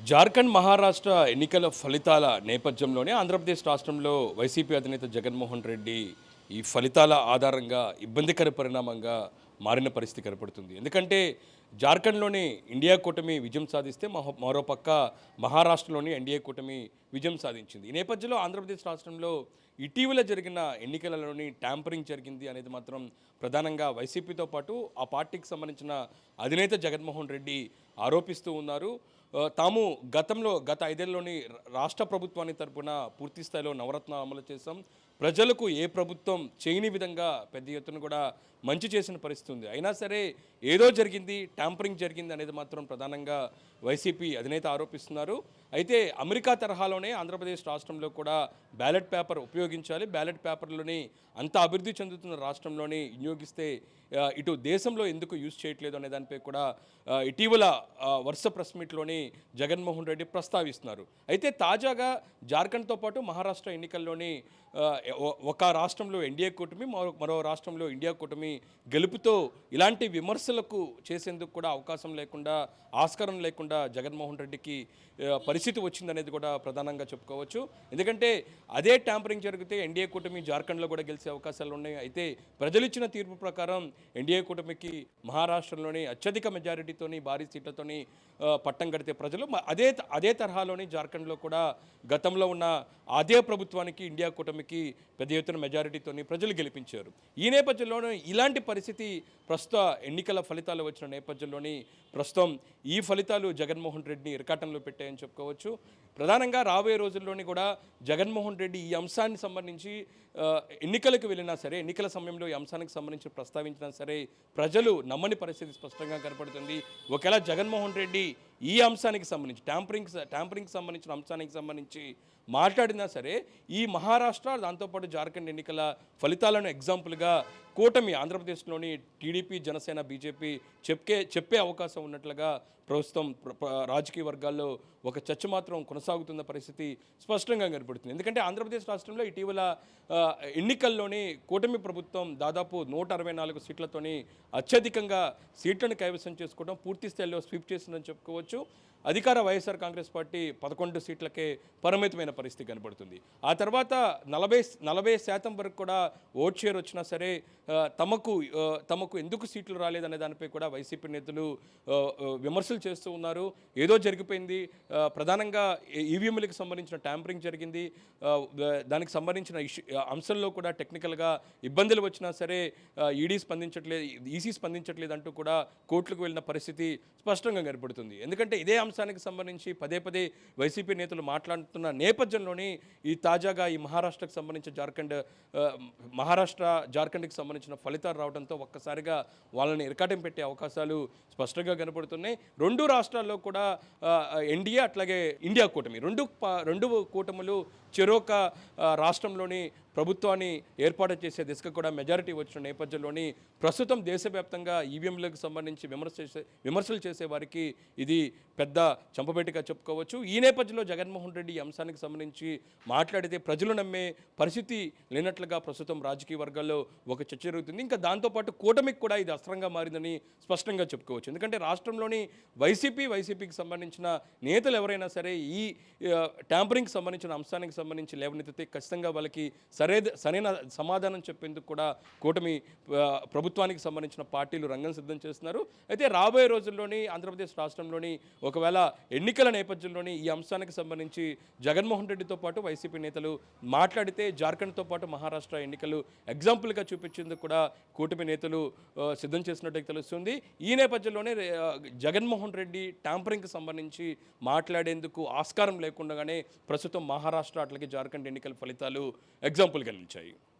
జార్ఖండ్ మహారాష్ట్ర ఎన్నికల ఫలితాల నేపథ్యంలోనే ఆంధ్రప్రదేశ్ రాష్ట్రంలో వైసీపీ అధినేత జగన్మోహన్ రెడ్డి ఈ ఫలితాల ఆధారంగా ఇబ్బందికర పరిణామంగా మారిన పరిస్థితి కనపడుతుంది. ఎందుకంటే జార్ఖండ్లోని ఇండియా కూటమి విజయం సాధిస్తే మరోపక్క మహారాష్ట్రలోని ఎన్డీఏ కూటమి విజయం సాధించింది. ఈ నేపథ్యంలో ఆంధ్రప్రదేశ్ రాష్ట్రంలో ఇటీవల జరిగిన ఎన్నికలలోని ట్యాంపరింగ్ జరిగింది అనేది మాత్రం ప్రధానంగా వైసీపీతో పాటు ఆ పార్టీకి సంబంధించిన అధినేత జగన్మోహన్ రెడ్డి ఆరోపిస్తూ ఉన్నారు. తాము గత 5 ఏళ్లలోని రాష్ట్ర ప్రభుత్వాన్ని తరపున పూర్తి స్థాయిలో నవరత్నాలు అమలు చేశాం. ప్రజలకు ఏ ప్రభుత్వం చేయని విధంగా పెద్ద ఎత్తున కూడా మంచి చేసిన పరిస్థితి ఉంది. అయినా సరే ఏదో జరిగింది, ట్యాంపరింగ్ జరిగింది అనేది మాత్రం ప్రధానంగా వైసీపీ అధినేత ఆరోపిస్తున్నారు. అయితే అమెరికా తరహాలోనే ఆంధ్రప్రదేశ్ రాష్ట్రంలో కూడా బ్యాలెట్ పేపర్ ఉపయోగించాలి. బ్యాలెట్ పేపర్లోని అంత అభివృద్ధి చెందుతున్న రాష్ట్రంలోని వినియోగిస్తే ఇటు దేశంలో ఎందుకు యూజ్ చేయట్లేదు అనే దానిపై కూడా ఇటీవల వరుస ప్రెస్ మీట్లోని జగన్మోహన్ రెడ్డి ప్రస్తావిస్తున్నారు. అయితే తాజాగా జార్ఖండ్తో పాటు మహారాష్ట్ర ఎన్నికల్లోని ఒక రాష్ట్రంలో ఎన్డీఏ కూటమి, మరో రాష్ట్రంలో ఇండియా కూటమి గెలుపుతో ఇలాంటి విమర్శలకు చేసేందుకు కూడా అవకాశం లేకుండా, ఆస్కారం లేకుండా జగన్మోహన్ రెడ్డికి పరిస్థితి వచ్చిందనేది కూడా ప్రధానంగా చెప్పుకోవచ్చు. ఎందుకంటే అదే ట్యాంపరింగ్ జరిగితే ఎన్డీఏ కూటమి జార్ఖండ్లో కూడా గెలిచే అవకాశాలు ఉన్నాయి. అయితే ప్రజలు ఇచ్చిన తీర్పు ప్రకారం ఎన్డీఏ కూటమికి మహారాష్ట్రలోని అత్యధిక మెజారిటీతోని, భారీ సీట్లతోని పట్టం కడితే ప్రజలు అదే తరహాలోని జార్ఖండ్లో కూడా గతంలో ఉన్న అదే ప్రభుత్వానికి, ఇండియా కూటమికి పెద్ద ఎత్తున మెజారిటీతోని ప్రజలు గెలిపించారు. ఈ నేపథ్యంలోనే ఇలాంటి పరిస్థితి ప్రస్తుత ఎన్నికల ఫలితాలు వచ్చిన నేపథ్యంలోని ప్రస్తుతం ఈ ఫలితాలు జగన్మోహన్ రెడ్డిని ఇరకాటంలో పెట్టాయని చెప్పుకోవచ్చు. ప్రధానంగా రాబోయే రోజుల్లోని కూడా జగన్మోహన్ రెడ్డి ఈ అంశానికి సంబంధించి ఎన్నికలకు వెళ్ళినా సరే, ఎన్నికల సమయంలో ఈ అంశానికి సంబంధించి ప్రస్తావించినా సరే ప్రజలు నమ్మని పరిస్థితి స్పష్టంగా కనపడుతుంది. ఒకవేళ జగన్మోహన్ రెడ్డి ఈ అంశానికి సంబంధించి ట్యాంపరింగ్ సంబంధించిన అంశానికి సంబంధించి మాట్లాడినా సరే ఈ మహారాష్ట్ర, దాంతోపాటు జార్ఖండ్ ఎన్నికల ఫలితాలను ఎగ్జాంపుల్గా కూటమి ఆంధ్రప్రదేశ్లోని టీడీపీ, జనసేన, బీజేపీ చెప్పే అవకాశం ఉన్నట్లుగా ప్రస్తుతం రాజకీయ వర్గాల్లో ఒక చర్చ మాత్రం కొనసాగుతున్న పరిస్థితి స్పష్టంగా కనపడుతుంది. ఎందుకంటే ఆంధ్రప్రదేశ్ రాష్ట్రంలో ఇటీవల ఎన్నికల్లోని కూటమి ప్రభుత్వం దాదాపు 164 సీట్లతోని అత్యధికంగా సీట్లను కైవసం చేసుకోవడం, పూర్తి స్థాయిలో స్వీప్ చేసిందని చెప్పుకోవచ్చు. అధికార వైఎస్ఆర్ కాంగ్రెస్ పార్టీ 11 సీట్లకే పరిమితమైన పరిస్థితి కనబడుతుంది. ఆ తర్వాత 40% వరకు కూడా ఓట్ షేర్ వచ్చినా సరే తమకు ఎందుకు సీట్లు రాలేదనే దానిపై కూడా వైసీపీ నేతలు విమర్శలు చేస్తూ ఉన్నారు. ఏదో జరిగిపోయింది, ప్రధానంగా ఈవీఎంలకు సంబంధించిన ట్యాంపరింగ్ జరిగింది, దానికి సంబంధించిన అంశంలో కూడా టెక్నికల్గా ఇబ్బందులు వచ్చినా సరే ఈసీ స్పందించట్లేదు అంటూ కూడా కోర్టులకు వెళ్ళిన పరిస్థితి స్పష్టంగా కనపడుతుంది. ఎందుకంటే ఇదే అంశానికి సంబంధించి పదే వైసీపీ నేతలు మాట్లాడుతున్న నేపథ్యంలోని తాజాగా ఈ మహారాష్ట్రకు సంబంధించిన జార్ఖండ్కి సంబంధించిన ఫలితాలు రావడంతో ఒక్కసారిగా వాళ్ళని ఇరకాటం పెట్టే అవకాశాలు స్పష్టంగా కనపడుతున్నాయి. రెండు రాష్ట్రాల్లో కూడా ఎన్డీఏ అట్లాగే ఇండియా కూటమి రెండు కూటములు చెరొక రాష్ట్రంలోని ప్రభుత్వాన్ని ఏర్పాటు చేసే దిశగా కూడా మెజారిటీ వచ్చిన నేపథ్యంలోని ప్రస్తుతం దేశవ్యాప్తంగా ఈవీఎంలకు సంబంధించి విమర్శలు చేసే వారికి ఇది పెద్ద చంపబెట్టిగా చెప్పుకోవచ్చు. ఈ నేపథ్యంలో జగన్మోహన్ రెడ్డి ఈ అంశానికి సంబంధించి మాట్లాడితే ప్రజలు నమ్మే పరిస్థితి లేనట్లుగా ప్రస్తుతం రాజకీయ వర్గాల్లో ఒక చర్చ జరుగుతుంది. ఇంకా దాంతోపాటు కూటమికి కూడా ఇది అస్త్రంగా మారిందని స్పష్టంగా చెప్పుకోవచ్చు. ఎందుకంటే రాష్ట్రంలోని వైసీపీకి సంబంధించిన నేతలు ఎవరైనా సరే ఈ ట్యాంపరింగ్కి సంబంధించిన అంశానికి సంబంధించి లేవనెత్తితే ఖచ్చితంగా వాళ్ళకి సరైన సమాధానం చెప్పేందుకు కూడా కూటమి ప్రభుత్వానికి సంబంధించిన పార్టీలు రంగం సిద్ధం చేస్తున్నారు. అయితే రాబోయే రోజుల్లోని ఆంధ్రప్రదేశ్ రాష్ట్రంలోని ఒకవేళ ఎన్నికల నేపథ్యంలోని ఈ అంశానికి సంబంధించి జగన్మోహన్ రెడ్డితో పాటు వైసీపీ నేతలు మాట్లాడితే జార్ఖండ్తో పాటు మహారాష్ట్ర ఎన్నికలు ఎగ్జాంపుల్గా చూపించేందుకు కూడా కూటమి నేతలు సిద్ధం చేసినట్టు తెలుస్తుంది. ఈ నేపథ్యంలోనే జగన్మోహన్ రెడ్డి ట్యాంపరింగ్కి సంబంధించి మాట్లాడేందుకు ఆస్కారం లేకుండానే ప్రస్తుతం మహారాష్ట్ర అట్లాగే జార్ఖండ్ ఎన్నికల ఫలితాలు ఎగ్జాంపుల్గా నిలిచాయి.